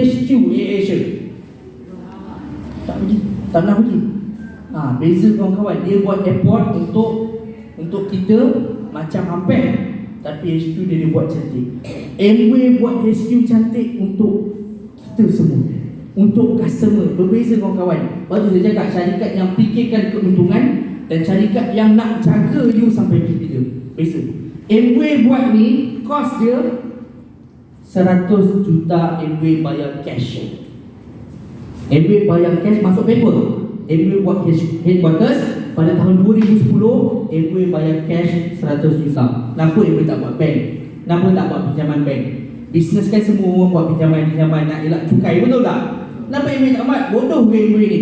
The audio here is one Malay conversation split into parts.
HQ Asia? Tak pergi, tak nak pergi. Beza kawan-kawan, dia buat airport untuk kita macam Ampere, tapi HQ dia buat cantik. Amway buat HQ cantik untuk kita semua, untuk customer. Berbeza kawan-kawan. Lepas tu saya cakap, syarikat yang fikirkan keuntungan dan syarikat yang nak jaga you sampai bila. Beza. Amway buat ni, cost dia 100 juta. Amway bayar cash. Amway bayar cash masuk paper. Amway buat headquarters pada tahun 2010. Amway bayar cash 100 juta. Kenapa Amway tak buat bank? Kenapa tak buat pinjaman bank? Bisnes kan semua orang buat pinjaman nak elak cukai, betul tak? Kenapa Amway tak buat? Bodoh ke Amway ni?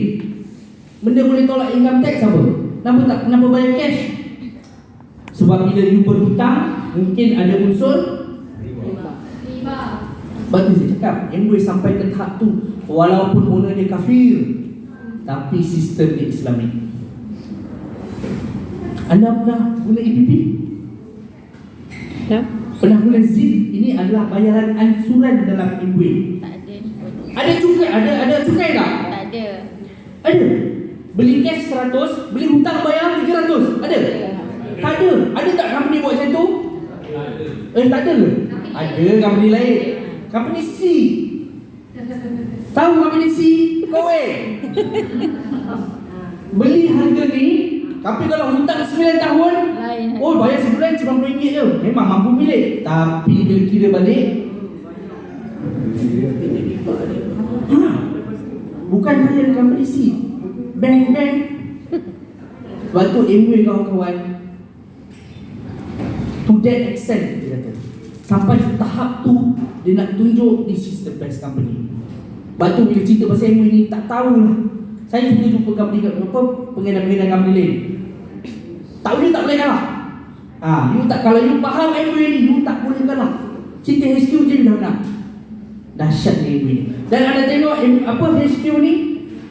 Benda boleh tolak income tax apa? Kenapa bayar cash? Sebab bila you berhutang, mungkin ada unsur riba. Sebab tu saya cakap, Amway sampai ke tahap tu, walaupun owner dia kafir, tapi sistem dia Islamik. Anda pernah guna EPP? Ya? Pernah guna ZIP? Ini adalah bayaran ansuran dalam Amway. Tak ada. Ada cukai? Ada cukai tak? Tak ada. Ada. Beli cash 100, beli hutang bayar 300. Ada? Tak ada. Ada tak company buat macam tu? Tak ada ke? Ada company lain. Company C. Tahu company C? Kowe. Beli harga ni, tapi kalau hutang 9 tahun, Lain. bayar sebulan RM90 je. Memang mampu milik. Tapi bila kira balik, bukan hanya company C, bank-bank. Sebab tu Amway kawan-kawan, to that extent dia kata, sampai tahap tu dia nak tunjuk this is the best company. Sebab tu bila cerita pasal Amway ni, tak tahulah. Saya suka jumpa company pengenar-pengenar company lain. You tak boleh kalah. Kalau you faham Amway ni, you tak boleh kalah. Cerita HQ je dah nak. Dahsyat ni Amway. Dan anda tengok HQ ni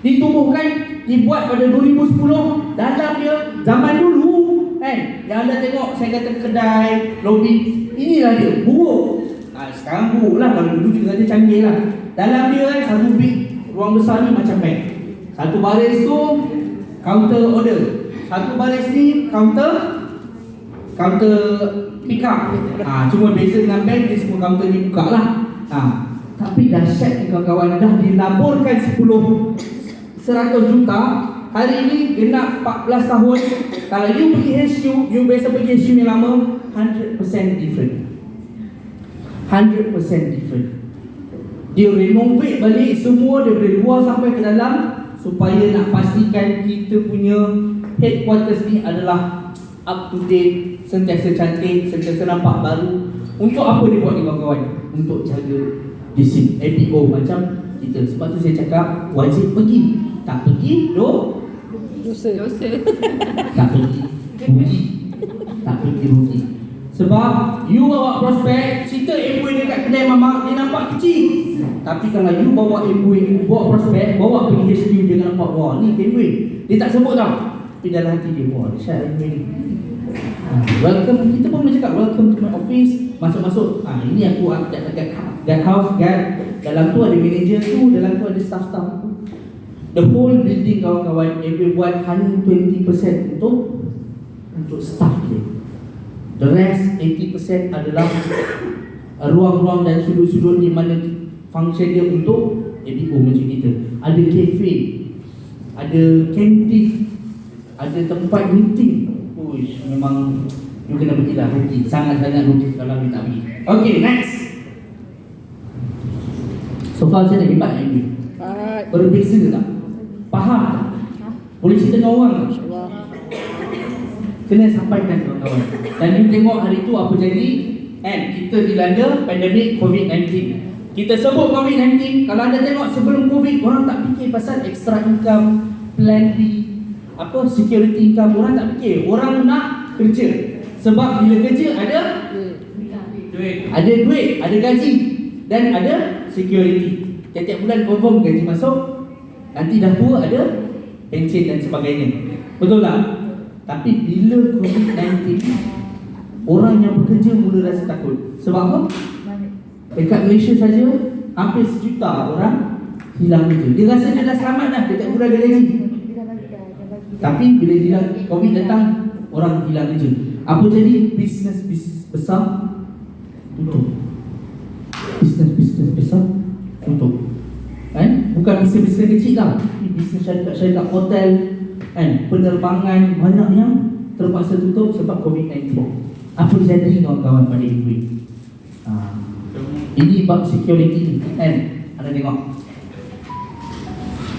ditumbuhkan, dibuat pada 2010. Dalam dia zaman dulu kan, yang anda tengok saya kata kedai, lobi, inilah dia, buruk. Sekarang buruk lah. Kalau dulu kita kata canggih lah. Dalam dia kan, satu big ruang besar ni macam bank. Satu baris tu counter order, satu baris ni counter pick up. Cuma beza dengan bank, dia semua counter ni buka lah. Tapi dahsyat ni kawan-kawan, dah dilaburkan 100 juta. Hari ni genap 14 tahun. Kalau you pergi HQ, you biasa pergi HQ yang lama, 100% different. 100% different. Dia renovate balik semua dari luar sampai ke dalam, supaya nak pastikan kita punya headquarters ni adalah up to date, sentiasa cantik, sentiasa nampak baru. Untuk apa dia buat ni kawan-kawan? Untuk jaga disiplin APO macam kita. Sebab tu saya cakap wajib pergi. Tak pergi, dosa. Tak pergi, rugi. Tak pergi, rugi. Sebab you bawa prospek, cerita Amway dekat kedai mamak, dia nampak kecil. Tapi kalau you bawa Amway, bawa prospek, bawa pergi HQ, dia nampak, wah ni Amway. Dia tak sebut tau, tapi dalam hati dia, wah dahsyat Amway ni. Welcome, kita pun cakap welcome to my office. Masuk-masuk, ini aku guard house, guard. Dalam tu ada manager tu, dalam tu ada staff-staff. The whole building kawan-kawan, Amway buat 120% untuk staff dia. The rest 80% adalah ruang-ruang dan sudut-sudut di mana function dia untuk APO macam kita. Ada cafe, ada kantin, ada tempat meeting. Uish, memang you kena pergilah, rugi. Sangat-sangat rugi kalau you tak pergi. Okay, next. So far saya dah hebat Amway. Berbeza tak? Faham tak? Boleh cerita dengan orang tak? Kena sampaikan kawan-kawan. Dan you tengok hari tu apa jadi. Kita dilanda pandemik COVID-19. Kita sebut COVID-19. Kalau anda tengok sebelum COVID, orang tak fikir pasal extra income, plan B, security income. Orang tak fikir. Orang nak kerja. Sebab bila kerja ada duit, ada gaji, dan ada security. Tiap-tiap bulan confirm gaji masuk. Nanti dah tua ada pension dan sebagainya. Betul tak? Tapi bila COVID-19, orang yang bekerja mula rasa takut. Sebab apa? Dekat Malaysia saja hampir 1 juta orang hilang kerja. Dia rasa dia dah selamat dah, dia tak guna ada gaji. Tapi bila hilang COVID datang, orang hilang kerja. Apa jadi? Bisnes besar tutup. Bisnes besar tutup. Bukan bisnes kecil tau. Bisnes syarikat hotel, penerbangan, banyak yang terpaksa tutup sebab COVID-19. Apa jadi kawan-kawan pada ini? Ini bab security ni, Anda tengok.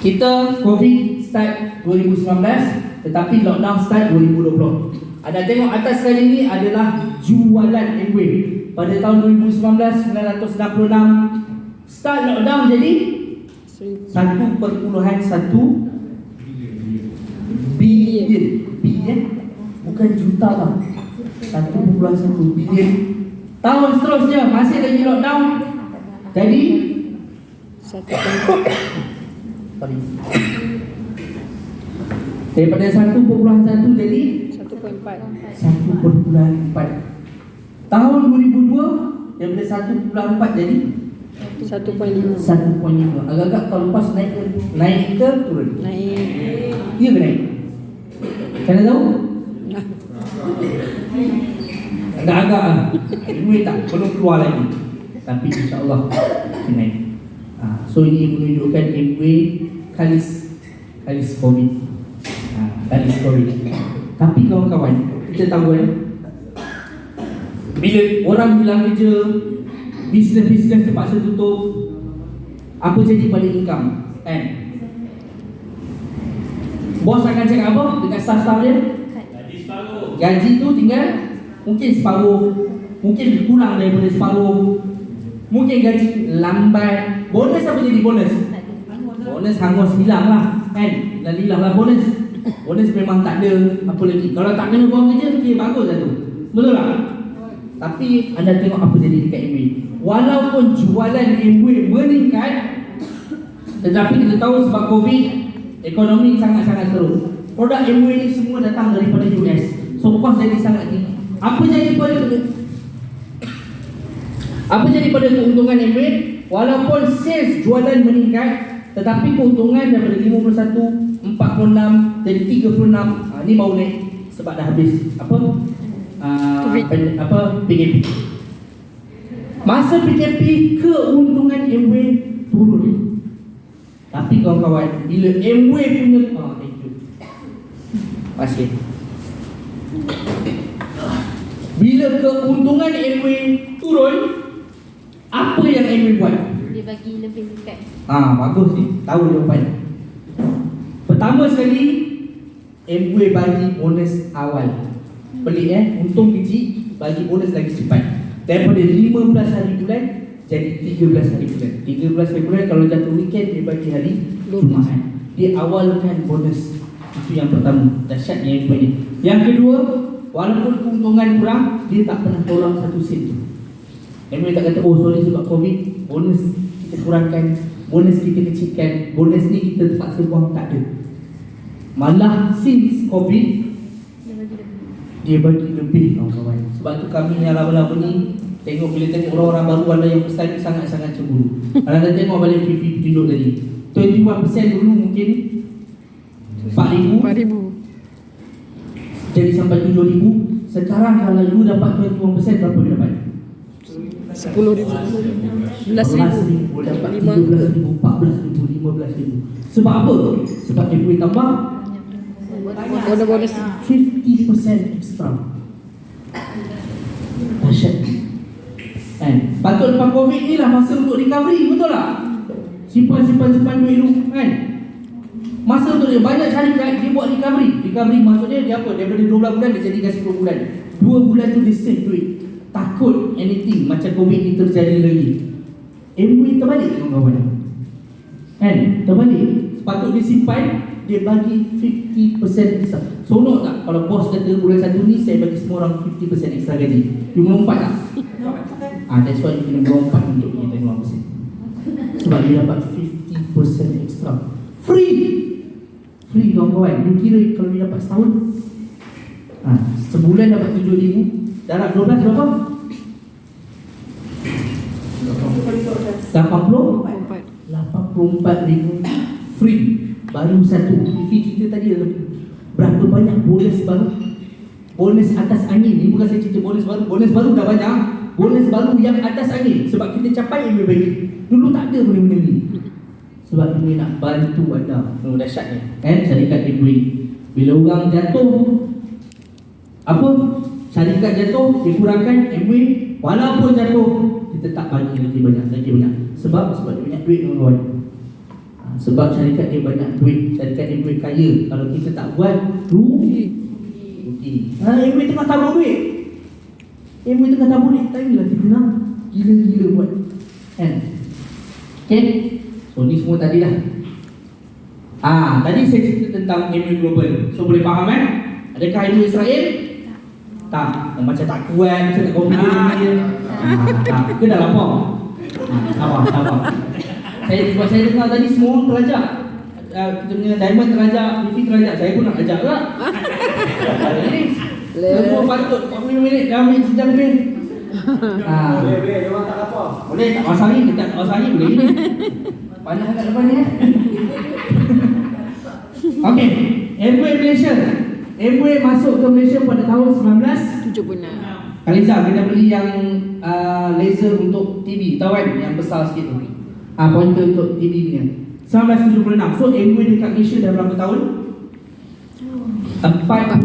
Kita COVID start 2019, tetapi lockdown start 2020. Anda tengok atas sekali ni adalah jualan Amway. Pada tahun 2019, 966 start lockdown jadi 1.1 bilion. Bukan juta tau, 1.1 bilion. Tahun seterusnya masih lagi lockdown, jadi 1.4. Daripada 1.1 jadi 1.4. Tahun 2002 daripada 1.4 jadi 1.5. Agak-agak tahun lepas naik ke turun? Naik. Ya ke naik? Kena tahu? Agak-agak duit tak belum keluar lagi, tapi insyaAllah naik. So ini menunjukkan Amway kalis COVID. Kalis COVID. Tapi kawan-kawan, kita tahu bila orang hilang kerja, bisnes terpaksa tutup, apa jadi pada income? Bos akan cakap apa dengan staff-staff dia? Gaji tu tinggal mungkin separuh, mungkin kurang daripada separuh, mungkin gaji lambat. Bonus apa jadi bonus? Bonus hangus, hilang lah, hilang lah bonus. Bonus memang tak ada. Apa lagi? Kalau tak kena buang kerja, okay, bagus lah tu. Betul tak? Tapi anda tengok apa jadi dekat Amway. Walaupun jualan Amway meningkat, tetapi kita tahu sebab COVID, ekonomi sangat-sangat teruk. Produk Amway ni semua datang daripada US, so cost jadi sangat tinggi. Apa jadi pada keuntungan Amway? Walaupun sales jualan meningkat, tetapi keuntungan daripada 51, 46 jadi 36. Ni baru naik sebab dah habis PKP. Masa PKP keuntungan Amway turun. Tapi kawan-kawan, bila Amway punya thank you. Masih. Bila keuntungan Amway turun, apa yang Amway buat? Dia bagi lebih dekat. Bagus ni, tahu jawapan. Pertama sekali, Amway bagi bonus awal. Pelik untung kecil, bagi bonus lagi cepat. Daripada 15 hari bulan jadi 13 hari bulan. 13 hari bulan, kalau jatuh weekend dia bagi hari Jumaat. Dia awalkan bonus. Itu yang pertama, dahsyatnya Amway ni. Yang kedua, walaupun keuntungan kurang, dia tak pernah tolong satu sen tu. Amway tak kata, oh sorry sebab COVID, bonus kita kurangkan, bonus kita kecilkan, bonus ni kita terpaksa buang, tak ada. Malah since COVID, dia bagi lebih kawan-kawan. Sebab tu kami yang laba-laba ni, bila tengok orang-orang baru ada yang pesan, sangat-sangat cemburu. Kalau anda tengok balik PP tunjuk tadi, 21% dulu mungkin 4,000 jadi sampai 7,000. Sekarang kalau you dapat 21%, berapa you dapat? 10,000, 11,000, dapat 13,000, 14,000, 15,000. Sebab apa? Sebab dia boleh tambah bonus 50% extra. Dahsyat. Patut lepas COVID ni lah masa untuk recovery, betul tak? Simpan duit dulu, masa untuk dia. Banyak syarikat dia buat recovery. Recovery maksudnya dia apa? Daripada 12 bulan dia jadikan 10 bulan. 2 bulan tu dia save duit, takut anything macam COVID ni terjadi lagi. Amway terbalik kawan-kawan. Terbalik. Sepatut dia simpan, dia bagi 50% extra. Sonok tak kalau bos kata bulan 1 ni saya bagi semua orang 50% extra gaji? You melompat tak? That's why you kena melompat untuk kita 5%. Sebab dia dapat 50% extra. Free kawan-kawan. You kira kalau dia dapat setahun, sebulan dapat 7,000, darab 12 berapa? 84 ribu free. Baru satu TV kita tadi ada berapa banyak bonus baru. Bonus atas angin. Ini bukan saya cerita bonus baru. Bonus baru dah banyak. Bonus baru yang atas angin. Sebab kita capai yang lebih baik. Dulu tak ada benda-benda ni. Sebab ini nak bantu anda. Dahsyatnya syarikat Amway. Bila orang jatuh, apa? Syarikat jatuh, dikurangkan Amway. Walaupun jatuh, kita tak bagi lagi banyak. Sebab dia banyak duit kawan-kawan. Sebab syarikat dia banyak duit. Syarikat Amway kaya. Kalau kita tak buat, rugi. Amway tengah tabur duit. Amway tengah tabur duit. Tak lah kita nak gila-gila buat. Okay. So ni semua tadi dah. Tadi saya cerita tentang Amway Global. So boleh faham Adakah Amway Israel? Tak. Macam tak kuat, macam tak confident dia. Tak. Ke dah lapar? Sabar. Sebab saya dengar tadi semua orang terajak. Kita punya Diamond terajak, Fifi terajak. Saya pun nak ajak juga. Semua patut 40 minit dah ambil sejam lebih. Boleh, dia orang tak lapar. Boleh, tak masari, dekat tak masari boleh ni. Panas kat depan ni Okey, Amway Malaysia. Amway masuk ke Malaysia pada tahun 1976. Khaliza kena beli yang laser untuk TV, tahu kan? Yang besar sikit tu. Pointer untuk TV punya. 1976. So Amway dekat Malaysia dah berapa tahun? 48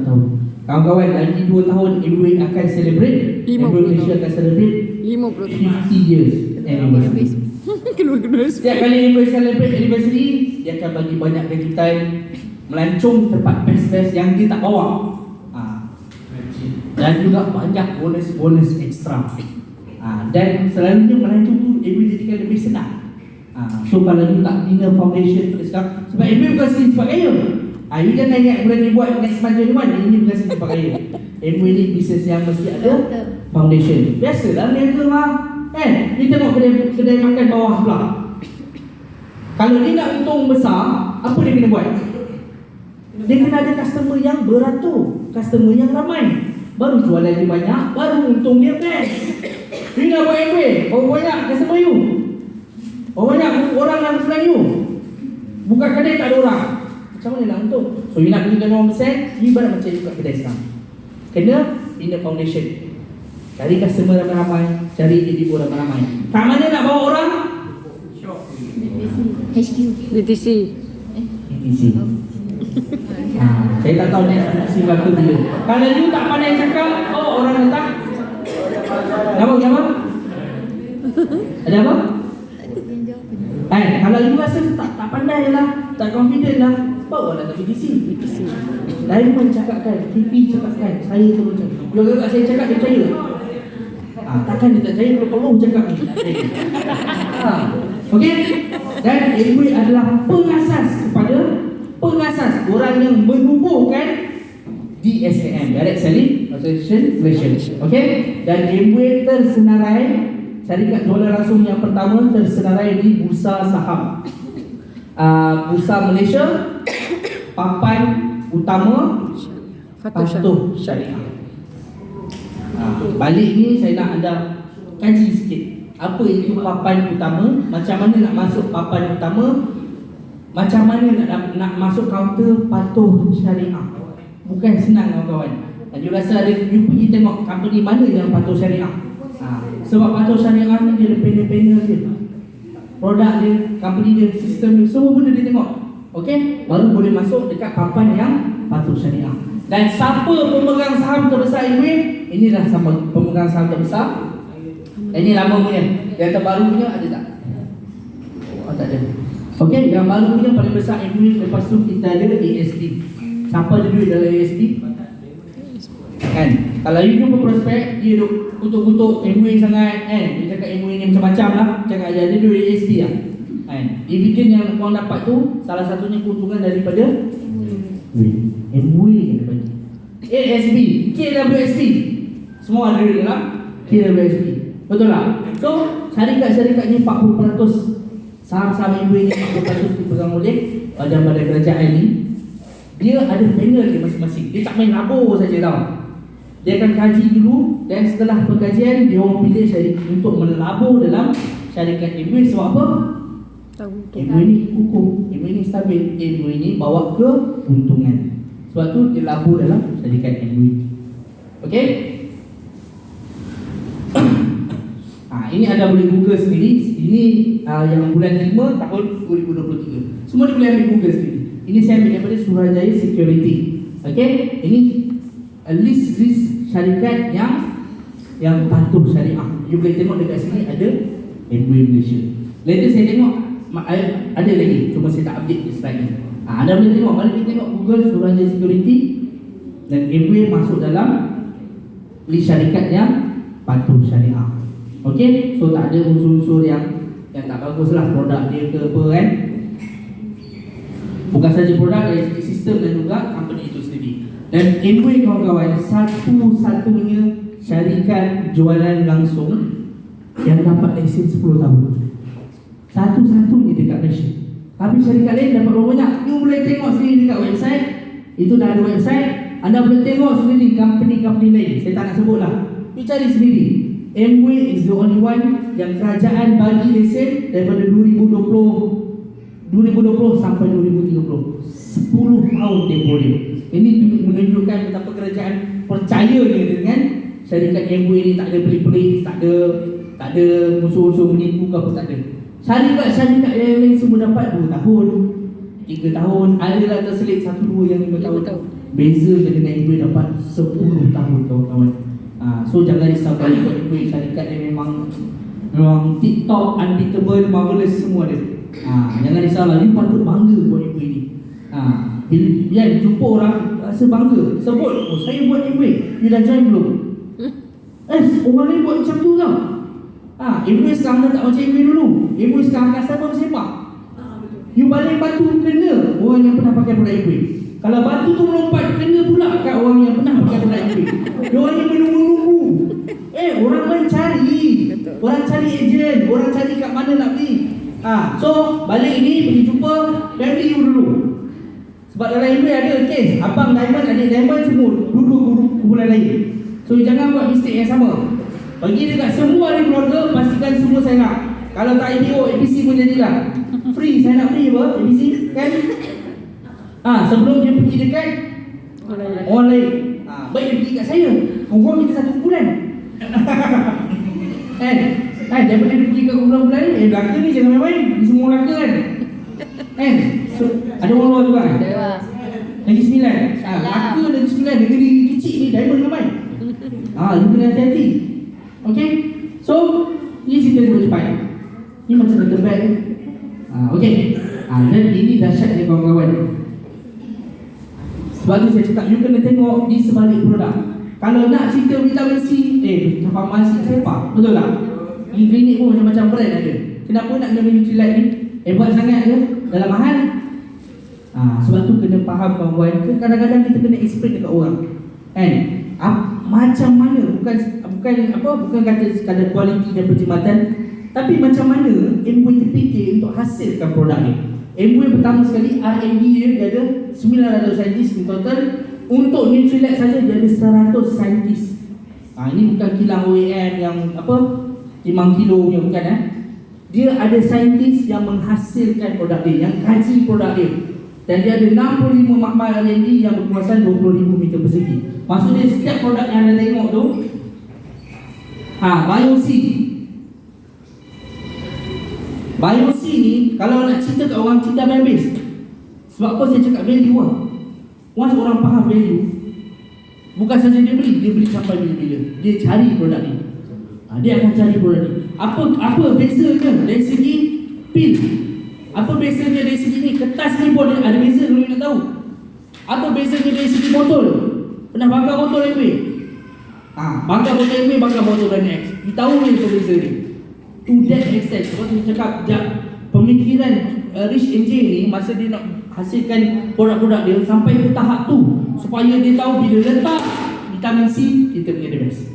tahun. Kawan-kawan, lagi 2 tahun Amway akan celebrate. Amway Malaysia akan celebrate 50 years anniversary. Setiap kali Amway celebrate anniversary, dia akan bagi banyak kejutan, melancong tempat best-best yang dia tak bawa. Dan juga banyak bonus ekstra. Dan selalunya melancong tu Amway jadikan lebih senang. So kalau you tak bina foundation pada sekarang, sebab Amway bukan sini sebab kaya. You jangan ingat boleh buat next month January. Ini bukan sini sebab kaya. Amway ni bisnes yang mesti ada foundation. Biasalah mereka Dia tengok kedai makan bawah sebelah. Kalau dia nak untung besar, apa dia kena buat? Dia kena ada customer yang beratur, customer yang ramai. Baru jualan dia banyak, baru untung dia best. Dia nak buat Amway, berapa banyak customer you? Berapa banyak orang yang senang you? Buka kedai tak ada orang, macam mana nak untung? So you nak belikan orang persen, you baru macam buka kedai sekarang. Kena bina foundation. Cari customer ramai-ramai, cari ibu ramai-ramai. Kat mana nak bawa orang? HQ DTC. Saya tak tahu DTC berapa dia. Kalau you tak pandai cakap, orang datang. Apa? Ada apa? Kalau you rasa tak pandai lah, tak confident lah, bawa datang DTC. Diamond cakapkan, Fifi cakapkan, saya terus cakap. Kalau kakak saya cakap, dia percaya. Takkan dia tak percaya kalau perlu cakap ni. Okey. Dan Amway adalah pengasas orang yang menubuhkan DSAM, Direct Selling Association Malaysia. Okey. Dan Amway tersenarai, syarikat jualan langsung yang pertama tersenarai di Bursa Saham Bursa Malaysia, papan utama Fatuh Syariah. Balik ni saya nak anda kaji sikit. Apa itu papan utama? Macam mana nak masuk papan utama? Macam mana nak masuk kaunter Patuh Syariah? Bukan senang kawan-kawan. Dan you rasa ada, you pergi tengok company mana yang Patuh Syariah. Sebab Patuh Syariah ni dia ada panel-panel dia, produk dia, company dia, sistem dia, semua benda dia tengok. Okey, baru boleh masuk dekat papan yang Patuh Syariah. Dan siapa pemegang saham terbesar Amway? Inilah sama pemegang saham terbesar. Ini lama punya. Yang terbaru punya ada tak? Tak ada. Okey, yang baru punya paling besar Amway. Lepas tu kita ada ASP. Siapa ada duit dalam ASP? Kan? Kalau you jumpa prospek, dia duk kutuk-kutuk Amway sangat dia cakap Amway ni macam-macam lah. Cakap dia duit ASP lah. Dividend yang korang dapat tu, salah satunya keuntungan daripada Amway yang dia bagi. ASP, KWSP, semua ada dalam KWSP. Betul tak? So, syarikat-syarikat ni 40% saham-saham Amway ni 40% dipegang oleh badan-badan kerajaan ni. Dia ada panel dia masing-masing. Dia tak main labur saja tau. Dia akan kaji dulu, dan setelah pengkajian dia orang pilih syarikat untuk melabur dalam syarikat Amway. Sebab apa? Amway ni kukuh, Amway ni stabil, Amway ni bawa ke untungan. Sebab tu dia labur dalam syarikat Amway. Okey? Ini anda boleh Google sendiri. Ini yang bulan 5 tahun 2023. Semua dia boleh ambil Google sendiri. Ini saya ambil daripada Suruhanjaya Security. Okey? Ini list syarikat yang patuh syariah. You boleh tengok dekat sini ada Amway Malaysia. Later saya tengok ada lagi, cuma saya tak update di slide ni. Anda boleh tengok, mari kita tengok Google Suruhanjaya Security dan Amway masuk dalam list syarikat yang patuh syariah. Okey, so tak ada unsur-unsur yang tak bagus lah produk dia ke apa kan. Bukan saja produk, dari segi sistem dan juga company itu sendiri. Dan Amway kawan-kawan, satu-satunya syarikat jualan langsung yang dapat lesen 10 tahun. Satu-satunya dekat Malaysia. Tapi syarikat lain dapat berapa banyak? You boleh tengok sendiri dekat website. Itu dah ada website. Anda boleh tengok sendiri company-company lain. Saya tak nak sebut lah. You cari sendiri. Amway is the only one yang kerajaan bagi lesen daripada 2020 sampai 2030. 10 tahun tempoh dia. Ini menunjukkan betapa kerajaan percayanya dengan syarikat Amway ni. Tak ada pelik-pelik, tak ada unsur-unsur menipu ke apa, tak ada. Syarikat yang lain semua dapat 2 tahun, 3 tahun, adalah terselit 1-2 yang 5 tahun. Beza dengan Amway dapat 10 tahun kawan-kawan. So jangan risau kali buat Amway. Syarikat yang memang TikTok, unbeatable, marvelous semua dia. Jangan risaulah, you patut bangga buat Amway ni. Bila jumpa orang rasa bangga, sebut, oh saya buat Amway. You dah join belum? Orang lain buat macam tu tau. Amway sekarang dah tak macam Amway dulu. Amway sekarang customer bersepak. You balik batu kena orang yang pernah pakai produk Amway. Kalau batu tu melompat, kena pula kat orang yang pernah pakai produk Amway. Diorang yang menunggu-nunggu. Orang lain cari. Orang cari ejen, orang cari kat mana nak beli. So balik ni pergi jumpa family you dulu. Sebab dalam Amway ada case abang Diamond, adik Diamond semua duduk kumpulan lain. So jangan buat mistake yang sama. Bagi dekat semua ahli keluarga, pastikan semua sign up. Kalau tak IPO, APC pun jadilah. Free, sign up free apa? APC kan? Sebelum dia pergi dekat orang lain. Baik dia pergi kat saya. Korang kita satu kumpulan. Daripada dia pergi kat kumpulan lain, belaka ni jangan main-main. Ni semua belaka kan? So, ada orang luar juga kan? Lagi 9. Belaka lagi 9. Negeri kecil ni, Diamond ramai. You kena hati-hati. Okay? So, ini cerita cepat-cepat. Ini macam terbaik ni. Okay. Dan ini dahsyat ni kawan-kawan. Sebab tu saya cakap, you kena tengok di sebalik produk. Kalau nak cerita vitamin C, farmasi sepak, betul tak? Di klinik pun macam-macam brand ada. Kenapa nak kena Nutrilite ni? Hebat sangat ke? Dalam mahal? Sebab tu kena faham kawan-kawan. Kadang-kadang kita kena explain dekat orang. Macam mana, bukan kata sekadar kualiti dan perkhidmatan, tapi macam mana Amway terfikir untuk hasilkan produk ni. Amway pertama sekali R&D dia ada 900 saintis in total. Untuk Nutrilite saja dia ada 100 saintis. Ini bukan kilang OEM yang timang kilo punya, bukan Dia ada saintis yang menghasilkan produk dia, yang kaji produk dia. Dan dia ada 65 makmal R&D yang berkuasaan 20,000 meter persegi. Maksudnya setiap produk yang anda tengok tu BioC. BioC ni kalau nak cerita kat orang, cerita habis. Sebab apa saya cakap value lah. Once orang faham value, bukan saja dia beli sampai bila-bila. Dia cari produk ni. Dia akan cari produk ni. Apa bezanya dari segi pil? Apa bezanya dari segi ni? Kertas ni pun ada beza kalau nak tahu. Apa bezanya dari segi botol? Pernah bakar botol Amway? Bakar botol Amway, bakar botol Brand X. You tahu ni apa beza ni? To that extent. Sebab saya cakap pemikiran Rich NJ ni, masa dia nak hasilkan produk-produk dia, sampai ke tahap tu supaya dia tahu bila letak vitamin C, kita punya the best.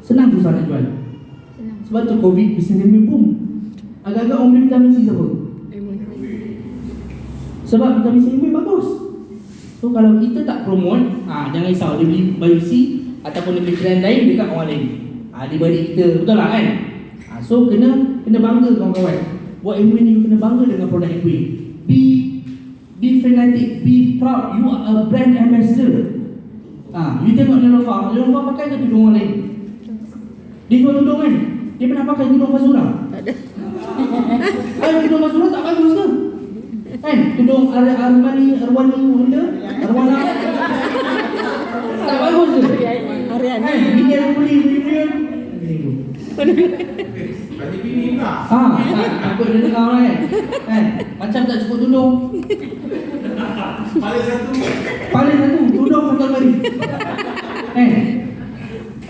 Senang susah nak jual. Sebab tu COVID, bisnes Amway boom. Agak-agak orang beli vitamin C siapa? Sebab vitamin C Amway bagus. So kalau kita tak promote, jangan risau, dia beli BioC ataupun dia beli brand lain dekat orang lain. Dia beri kita, betul lah kan? So kena bangga kawan-kawan. Buat Amway ni, you kena bangga dengan produk Amway. Be fanatic, be proud, you are a brand ambassador. You tengok Nelofa pakai ke tudung orang lain? Dia jual tudung kan? Dia pernah pakai tudung Fazura? Tak ada. Tudung Fazura tak bagus ke? Kan? Tudung Armani, Honda, Arwana tak bagus ke? Harian. Kan? Bini ada beli dia. Berarti bini pula. Takut dia dengar orang kan? Macam tak cukup tudung. Paling satu. Tudung satu kali.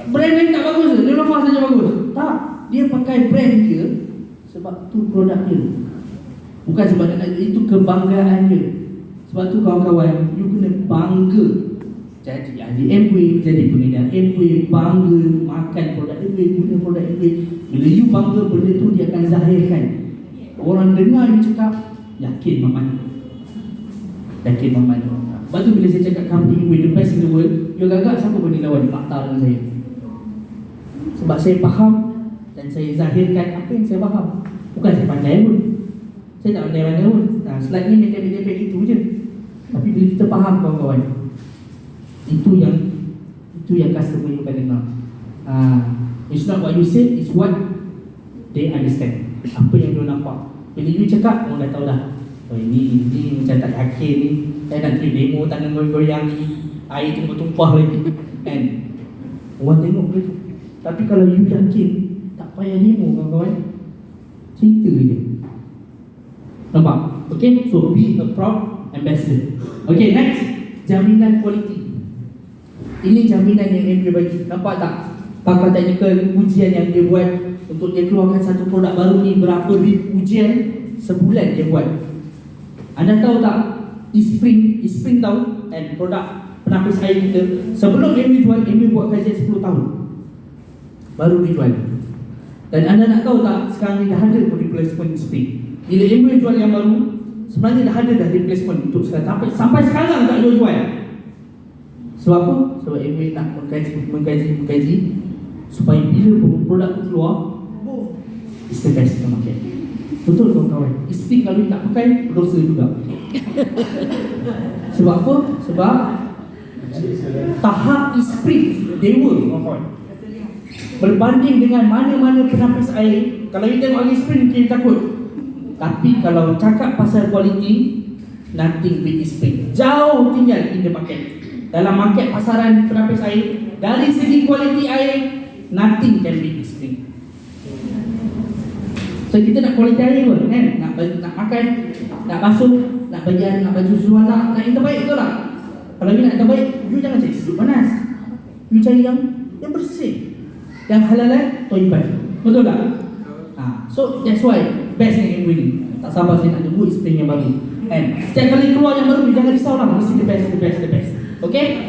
Brand lain tak bagus ke? Nelofa saja bagus. Tak, dia pakai brand dia sebab tu produk dia. Bukan sebab itu kebanggaan dia. Sebab tu kawan-kawan, you kena bangga jadi ahli Amway, jadi pengedar Amway, bangga makan produk Amway, guna produk Amway. Bila you bangga, benda tu dia akan zahirkan. Orang dengar you cakap, yakin Maman. Lepas tu bila saya cakap company Amway the best in the world, you agak-agak siapa boleh lawan fakta dengan saya? Sebab saya faham dan saya zahirkan apa yang saya faham. Bukan saya pandai pun, saya tak pandai-pandai pun. Slide ni mepek-mepek itu je. Tapi bila kita faham kawan-kawan, itu yang customer you akan dengar. It's not what you say, it's what they understand. Apa yang dia nampak. Bila you cakap, orang dah tahu dah. Oh ini macam tak yakin ni. Saya nak kira demo tangan goyang-goyang ni, air tumpah-tumpah lagi kan. Orang tengok begitu. Tapi kalau you yakin, tak payah demo kawan-kawan, cerita je. Nampak? Okay, so be a proud ambassador. Okay, next, jaminan kualiti. Ini jaminan yang Amway bagi. Nampak tak? Pakar teknikal ujian yang dia buat untuk dia keluarkan satu produk baru ni, berapa ribu ujian sebulan dia buat. Anda tahu tak? Esprit tahu, dan produk penapis air kita sebelum Amway jual, Amway buat kajian 10 tahun baru dijual. Dan anda nak tahu tak, sekarang ni dah ada replacement Esprit. Bila Amway jual yang baru, sebenarnya dah ada replacement untuk sekarang. Tapi sampai sekarang tak jual. Sebab apa? Sebab Amway nak mengkaji supaya bila produk tu keluar, it's the best in the market. Betul kawan-kawan? Esprit kalau tak pakai, berdosa juga. Sebab apa? Sebab tahap Esprit dewa kawan-kawan. Berbanding dengan mana-mana penapis air. Kalau kita tengok lagi Esprit, kita takut. Tapi kalau cakap pasal kualiti, nothing beat Esprit. Jauh tinggal in the market. Dalam market pasaran penapis air, dari segi kualiti air, nothing can beat Esprit. So kita nak kualiti air pun kan? Nak makan, nak basuh, nak bagian, nak baju susu anak, nak yang terbaik, betul tak? Kalau you nak yang terbaik, you jangan cari sejuk panas. You cari yang bersih, yang halal, toibat. Betul tak? So that's why best yang Amway ni. Tak sabar saya nak tunggu Esprit yang baru. And setiap kali keluar yang baru, you jangan risau lah, mesti the best. Okay?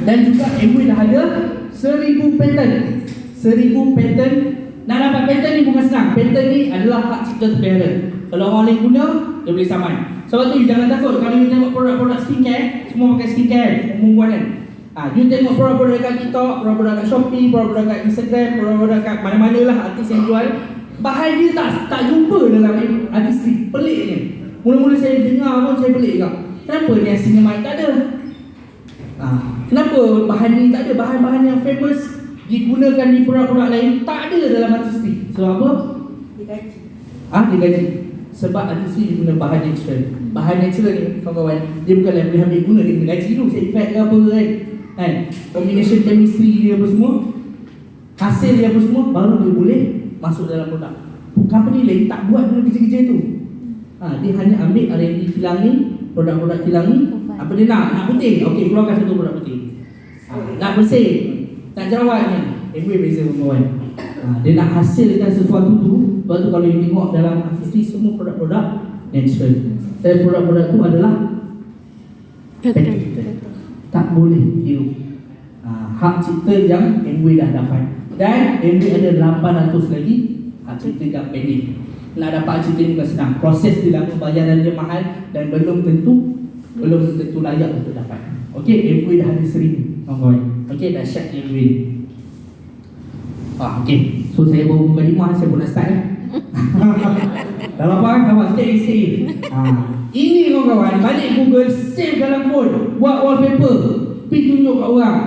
Dan juga Amway dah ada 1000 patent. 1000 patent. Nak dapat patent ni bukan senang. Patent ni adalah hak cipta terpelihara. Kalau orang lain guna, dia boleh saman. Sebab tu you jangan takut kalau you tengok produk-produk skincare, semua pakai skincare, umum kan. You tengok produk-produk kat TikTok, produk-produk kat Shopee, produk-produk kat Instagram, produk-produk kat mana-mana lah artis yang jual, bahan dia tak jumpa dalam artis. Peliknya. Mula-mula saya dengar pun saya pelik juga. Kenapa ni Niacinamide tak ada? Kenapa bahan ni tak ada? Bahan-bahan yang famous digunakan di produk-produk lain tak ada dalam artis. Sebab apa? Digaji. Sebab artis dia guna bahan natural. Bahan natural ni kawan-kawan, dia bukanlah boleh ambil guna, dia kena gaji dulu, saya effect ke apa kan? Combination chemistry dia apa semua, hasil dia apa semua, baru dia boleh masuk dalam produk. Company lain tak buat benda kerja-kerja tu. Dia hanya ambil R&D kilang ni, produk-produk kilang ni. Apa dia nak putih, okey, keluarkan satu produk putih. Nak bersih, nak jerawatnya, Amway beza kawan. Dia nak hasilkan sesuatu tu. Sebab tu kalau you tengok dalam artis semua produk-produk natural. Dan produk-produk tu adalah patent. Tak boleh tiru. Hak cipta yang Amway dah dapat. Dan Amway ada 800 lagi hak cipta yang pending. Nak dapat hak cipta ni bukan senang. Proses dia lama, bayaran dia mahal, dan belum tentu layak untuk dapat. Okey, Amway dah ada 1000. kawan-kawan. Okey, dahsyat MW ni. Okey. So saya baru buka lima, saya pun nak start Dah lapar kan? Nampak sikit. Ini kawan-kawan, balik Google, save dalam phone, buat wallpaper, pergi tunjuk kat orang.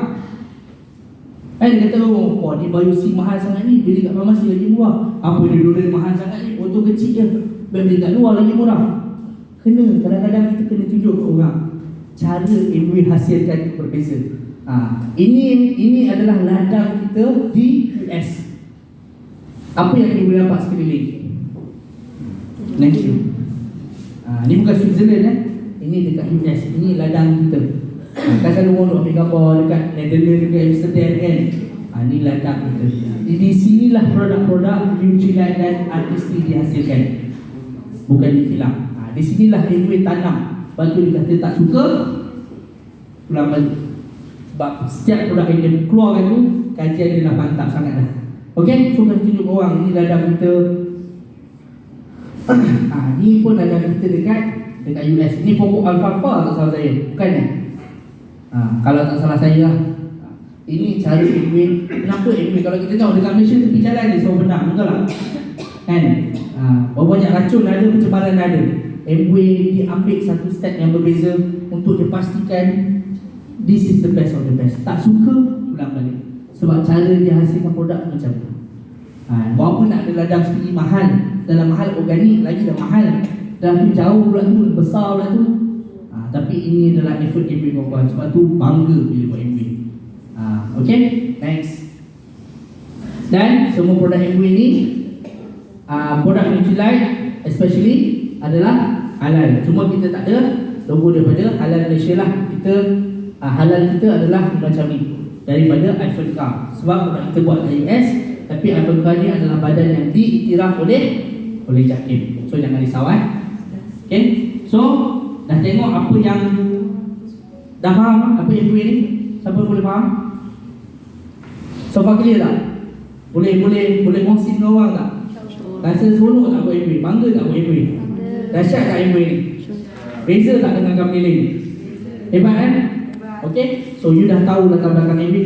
Dia kata, oh ni biosync mahal sangat ni, beli kat farmasi lagi murah. Apa dia dulu mahal sangat ni, foto kecil je, beli kat luar lagi murah. Kadang-kadang kita kena tunjuk kat orang cara MW hasilkan itu berbeza. Ini adalah ladang kita di US. Apa yang kita boleh nampak sekeliling? Thank you. Ini bukan Switzerland Ini dekat US. Ini ladang kita. Kan selalu orang duk ambil gambar dekat Netherlands, dekat Amsterdam kan. Ini ladang kita. Di sinilah produk-produk Nutrilite dan artistik dihasilkan. Bukan di kilang. Di sinilah MW tanam. Lepas tu dia kata tak suka, pulang balik. Sebab setiap produk yang dia keluarkan tu, kajian dia dah mantap sangat dah. Okey, so kita tunjuk orang, ini ladang kita. Ni pun ladang kita dekat US. Ini pokok alfalfa tak salah saya, bukan ya? Kalau tak salah saya lah. Ini cara MW. Kenapa MW? Kalau kita tahu dekat Malaysia tepi jalan ni semua benar, betul tak? Kan? Berapa banyak racun ada, pencemaran ada. MW diambil satu step yang berbeza untuk dipastikan this is the best of the best. Tak suka, pulang balik. Sebab cara dia hasilkan produk macam tu. Walaupun nak ada ladang sendiri mahal, dalam mahal organik lagi dah mahal, dah tu jauh pula tu, besar pula tu. Tapi ini adalah effort MW kawan-kawan. Sebab tu bangga bila buat MW. Okay, next. Dan semua produk MW ni, produk Nutrilite especially adalah halal. Cuma kita tak ada logo daripada halal Malaysia lah. Kita halal kita adalah macam ni, daripada Eiffel Car. Sebab produk kita buat kat US, tapi Eiffel Car ni adalah badan yang diiktiraf oleh JAKIM. So jangan risau Okay. So dah tengok apa yang dah faham apa MW ni? Siapa boleh faham? So far clear tak? Boleh kongsi dengan orang tak? Rasa seronok tak buat MW? Bangga tak buat MW? Dahsyat tak MW ni? Beza tak dengan company lain? Hebat kan? Okay, so you dah tahu latar belakang MW.